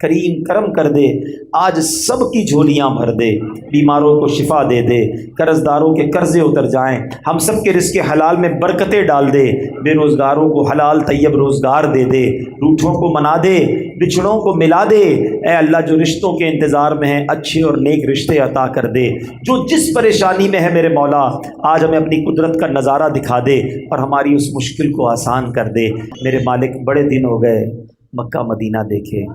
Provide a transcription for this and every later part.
کریم کرم کر دے، آج سب کی جھولیاں بھر دے، بیماروں کو شفا دے دے، قرض داروں کے قرضے اتر جائیں، ہم سب کے رزق حلال میں برکتیں ڈال دے، بے روزگاروں کو حلال طیب روزگار دے دے، روٹھوں کو منا دے، بچھڑوں کو ملا دے، اے اللہ جو رشتوں کے انتظار میں ہیں اچھے اور نیک رشتے عطا کر دے، جو جس پریشانی میں ہے میرے مولا آج ہمیں اپنی قدرت کا نظارہ دکھا دے اور ہماری اس مشکل کو آسان کر دے۔ میرے مالک بڑے دن ہو گئے مکہ مدینہ دیکھے،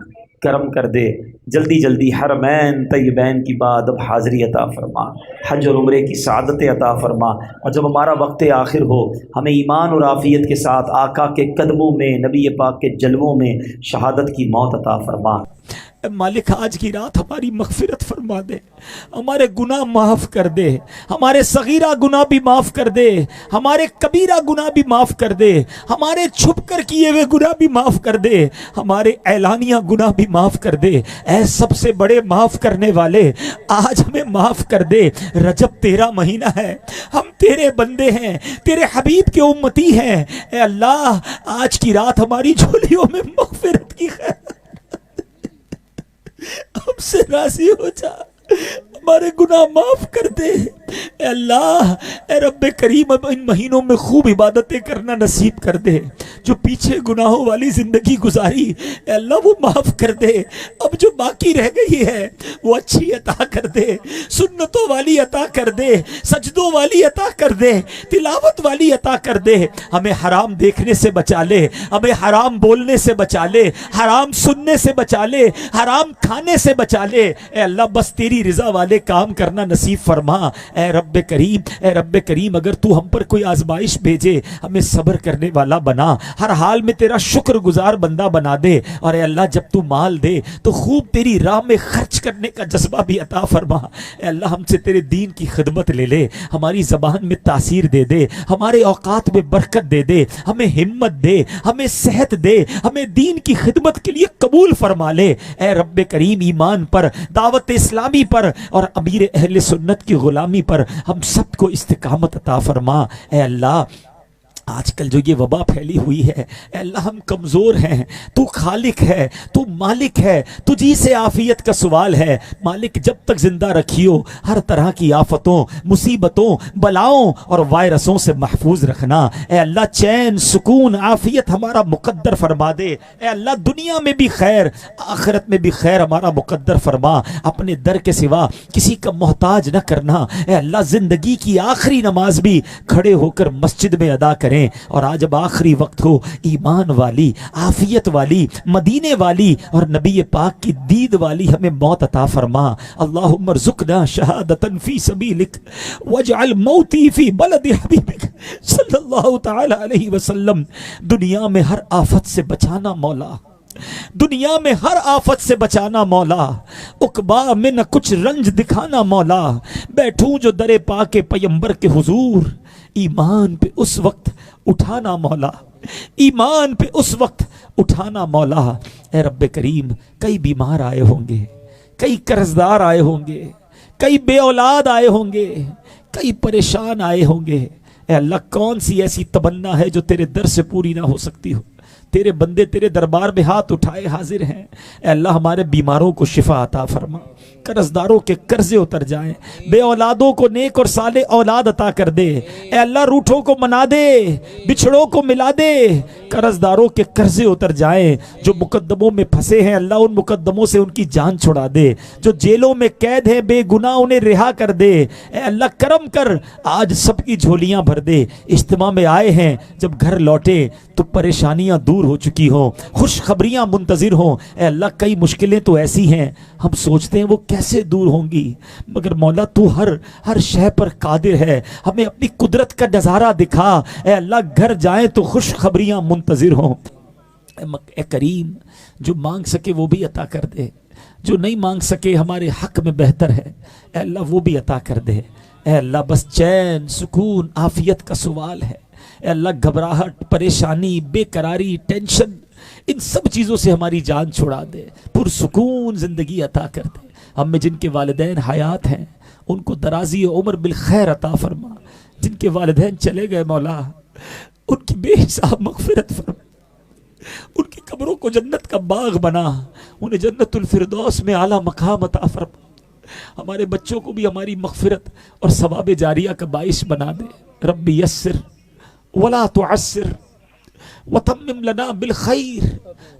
کرم کر دے، جلدی جلدی حرمین طیبین کی بعد اب حاضری عطا فرما، حج اور عمرے کی سعادت عطا فرما، اور جب ہمارا وقت آخر ہو ہمیں ایمان اور عافیت کے ساتھ آقا کے قدموں میں، نبی پاک کے جلووں میں شہادت کی موت عطا فرما۔ اے مالک آج کی رات ہماری مغفرت فرما دے، ہمارے گناہ معاف کر دے، ہمارے صغیرہ گناہ بھی معاف کر دے، ہمارے کبیرہ گناہ بھی معاف کر دے، ہمارے چھپ کر کیے ہوئے گناہ بھی معاف کر دے، ہمارے اعلانیہ گناہ بھی معاف کر دے۔ اے سب سے بڑے معاف کرنے والے آج ہمیں معاف کر دے۔ رجب تیرا مہینہ ہے، ہم تیرے بندے ہیں، تیرے حبیب کے امتی ہیں، اے اللہ آج کی رات ہماری جھولیوں میں مغفرت کی خیر ہم سے راضی ہو جا، ہمارے گناہ معاف کر دے۔ اے اللہ، اے رب کریم اب ان مہینوں میں خوب عبادتیں کرنا نصیب کر دے، جو پیچھے گناہوں والی زندگی گزاری اے اللہ وہ معاف کر دے، اب جو باقی رہ گئی ہے وہ اچھی عطا کر دے، سنتوں والی عطا کر دے، سجدوں والی عطا کر دے، تلاوت والی عطا کر دے، ہمیں حرام دیکھنے سے بچا لے، ہمیں حرام بولنے سے بچا لے، حرام سننے سے بچا لے، حرام کھانے سے بچا لے۔ اے اللہ بس تیری رضا والے کام کرنا نصیب فرما۔ اے رب کریم، اے رب کریم اگر تو ہم پر کوئی آزمائش بھیجے ہمیں صبر کرنے والا بنا، ہر حال میں تیرا شکر گزار بندہ بنا دے، اور اے اللہ جب تو مال دے تو خوب تیری راہ میں خرچ کرنے کا جذبہ بھی عطا فرما۔ اے اللہ ہم سے تیرے دین کی خدمت لے لے، ہماری زبان میں تاثیر دے دے، ہمارے اوقات میں برکت دے دے، ہمیں ہمت دے، ہمیں صحت دے، ہمیں دین کی خدمت کے لیے قبول فرما لے۔ اے رب کریم ایمان پر، دعوت اسلامی پر اور امیر اہل سنت کی غلامی پر ہم سب کو استقامت عطا فرما۔ اے اللہ آج کل جو یہ وبا پھیلی ہوئی ہے اے اللہ ہم کمزور ہیں، تو خالق ہے، تو مالک ہے، تجھی سے عافیت کا سوال ہے۔ مالک جب تک زندہ رکھیو ہر طرح کی آفتوں، مصیبتوں، بلاؤں اور وائرسوں سے محفوظ رکھنا۔ اے اللہ چین، سکون، عافیت ہمارا مقدر فرما دے۔ اے اللہ دنیا میں بھی خیر، آخرت میں بھی خیر ہمارا مقدر فرما۔ اپنے در کے سوا کسی کا محتاج نہ کرنا۔ اے اللہ زندگی کی آخری نماز بھی کھڑے ہو کر مسجد میں ادا کریں، اور آج اب آخری وقت ہو، ایمان والی، عافیت والی، مدینے والی اور نبی پاک کی دید والی ہمیں موت عطا فرما۔ اللہم ارزقنا شہادتا فی سبیلک واجعل موتی فی بلد حبیبک صلی اللہ تعالی علیہ وسلم۔ دنیا میں ہر آفت سے بچانا مولا، دنیا میں ہر آفت سے بچانا مولا، عقبا میں نہ کچھ رنج دکھانا مولا، بیٹھوں جو در پاک پیمبر کے حضور، ایمان پہ اس وقت اٹھانا مولا، ایمان پہ اس وقت اٹھانا مولا۔ اے رب کریم کئی بیمار آئے ہوں گے، کئی قرضدار آئے ہوں گے، کئی بے اولاد آئے ہوں گے، کئی پریشان آئے ہوں گے۔ اے اللہ کون سی ایسی تمنا ہے جو تیرے در سے پوری نہ ہو سکتی ہو؟ تیرے بندے تیرے دربار میں ہاتھ اٹھائے حاضر ہیں۔ اے اللہ ہمارے بیماروں کو شفا عطا فرما، قرضداروں کے قرضے اتر جائیں، بے اولادوں کو نیک اور صالح اولاد عطا کر دے۔ اے اللہ روٹھوں کو منا دے، بچھڑوں کو ملا دے، قرضداروں کے قرضے اتر جائیں، جو مقدموں میں پھنسے ہیں اللہ ان مقدموں سے ان کی جان چھڑا دے، جو جیلوں میں قید ہیں بے گناہ انہیں رہا کر دے۔ اے اللہ کرم کر، آج سب کی جھولیاں بھر دے۔ اجتماع میں آئے ہیں، جب گھر لوٹے تو پریشانیاں دور ہو چکی ہوں، خوشخبریاں منتظر ہوں۔ اے اللہ کئی مشکلیں تو ایسی ہیں ہم سوچتے ہیں وہ کیسے دور ہوں گی، مگر مولا تو ہر شے پر قادر ہے، ہمیں اپنی قدرت کا نظارہ دکھا۔ اے اللہ گھر جائیں تو خوشخبریاں منتظر ہوں۔ اے کریم جو مانگ سکے وہ بھی عطا کر دے، جو نہیں مانگ سکے ہمارے حق میں بہتر ہے، اے اللہ وہ بھی عطا کر دے۔ اے اللہ بس چین، سکون، عافیت کا سوال ہے۔ اے اللہ گھبراہٹ، پریشانی، بے قراری، ٹینشن، ان سب چیزوں سے ہماری جان چھڑا دے، پرسکون زندگی عطا کر دے۔ ہم میں جن کے والدین حیات ہیں ان کو درازی عمر بالخیر عطا فرما، جن کے والدین چلے گئے مولا ان کی بے حساب مغفرت فرما۔ ان کی قبروں کو جنت کا باغ بنا، انہیں جنت الفردوس میں اعلیٰ مقام عطا فرما۔ ہمارے بچوں کو بھی ہماری مغفرت اور ثواب جاریہ کا باعث بنا دے۔ رب یسر ولا تعسر وتمم لنا بالخیر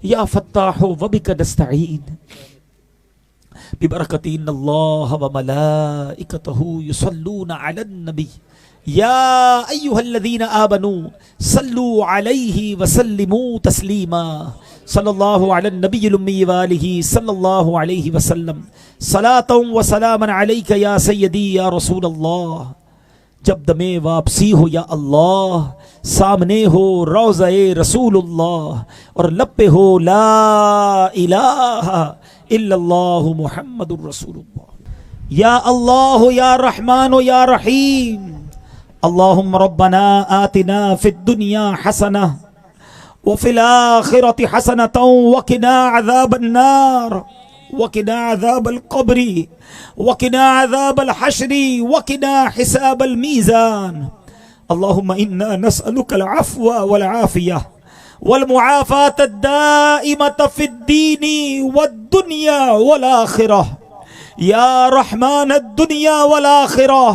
یا فتاح وبک نستعین ببرکت ان اللہ وملائکتہ یصلون علی النبی یا ایہا الذین آمنوا صلوا علیہ وسلموا تسلیما صلی اللہ علی النبی الامی وآلہ صلی اللہ علیہ وسلم صلاۃ و سلاما علیک یا سیدی یا رسول اللہ۔ جب دم واپسی ہو یا اللہ، سامنے ہو روضہ رسول اللہ، اور لب پہ ہو لا الہ الا اللہ محمد الرسول اللہ۔ یا اللہ یا رحمان یا رحیم، اللہم ربنا آتنا فی الدنیا حسنہ وفی الآخرة حسنة وقنا عذاب النار وقنا عذاب القبر وقنا عذاب الحشر وقنا حساب الميزان۔ اللهم إنا نسألك العفو والعافية والمعافاة الدائمة في الدين والدنيا والآخرة يا رحمن الدنيا والآخرة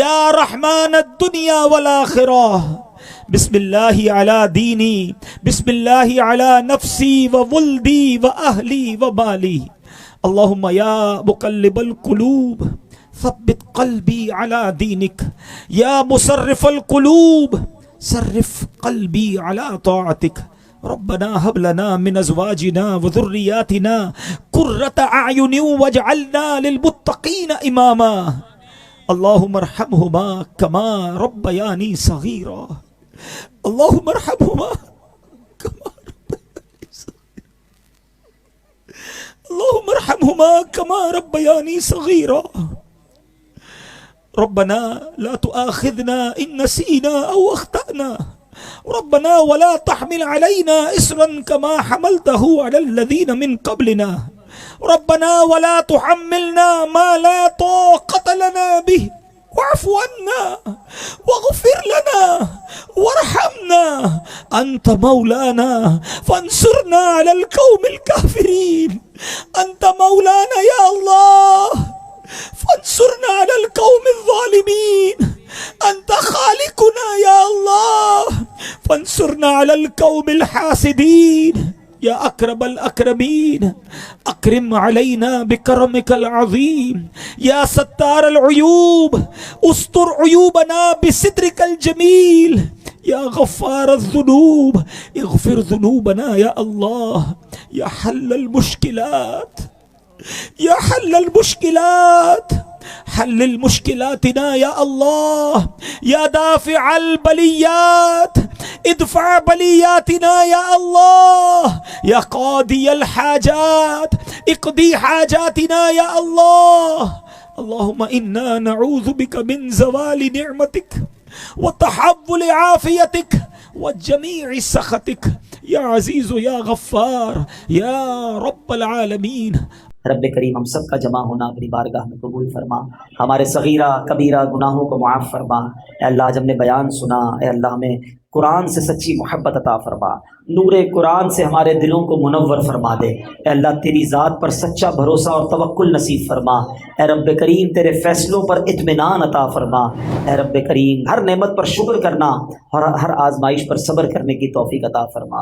يا رحمن الدنيا والآخرة۔ بسم اللہ علی دینی، بسم اللہ علی نفسی وولدی واہلی ومالی۔ اللہم یا مقلب القلوب ثبت قلبی علی دینک، یا مصرف القلوب صرف قلبی علی طاعتک۔ ربنا هب لنا من ازواجنا وذریاتنا قرۃ اعین واجعلنا للمتقین اماما۔ اللہم ارحمہما کما ربیانی صغیرا، اللہم ارحمہما کما ربیانی صغیرا، اللہم ارحمہما کما ربیانی صغیرا۔ ربنا لا تؤاخذنا ان نسینا او اخطأنا، ربنا ولا تحمل علينا اسرا كما حملته على الذين من قبلنا، ربنا ولا تحملنا ما لا طاقة لنا به، واعف عنا واغفر لنا وارحمنا انت مولانا فانصرنا على القوم الكافرين، انت مولانا يا الله فانصرنا على القوم الظالمين، انت خالقنا يا الله فانصرنا على القوم الحاسدين۔ یا اکرم الاکرمین اکرم علینا بکرمک العظیم، یا ستار العیوب استر عیوبنا بسترک الجمیل، یا غفار الذنوب اغفر ذنوبنا یا اللہ، یا حل المشکلات، یا حل المشکلات حلل مشکلاتنا یا اللہ، یا دافع البلیات ادفع بلیاتنا یا اللہ، یا قاضی الحاجات اقضی حاجاتنا یا اللہ۔ اللہم انا نعوذ بک من زوال نعمتک وتحول عافیتک وجمیع سخطک، یا عزیز یا غفار یا رب العالمین۔ رب کریم ہم سب کا جمع ہونا اپنی بارگاہ میں قبول فرما، ہمارے صغیرہ کبیرہ گناہوں کو معاف فرما۔ اے اللہ جب ہم نے بیان سنا، اے اللہ ہمیں قرآن سے سچی محبت عطا فرما، نور قرآن سے ہمارے دلوں کو منور فرما دے۔ اے اللہ تیری ذات پر سچا بھروسہ اور توکل نصیب فرما۔ اے رب کریم تیرے فیصلوں پر اطمینان عطا فرما۔ اے رب کریم ہر نعمت پر شکر کرنا اور ہر آزمائش پر صبر کرنے کی توفیق عطا فرما۔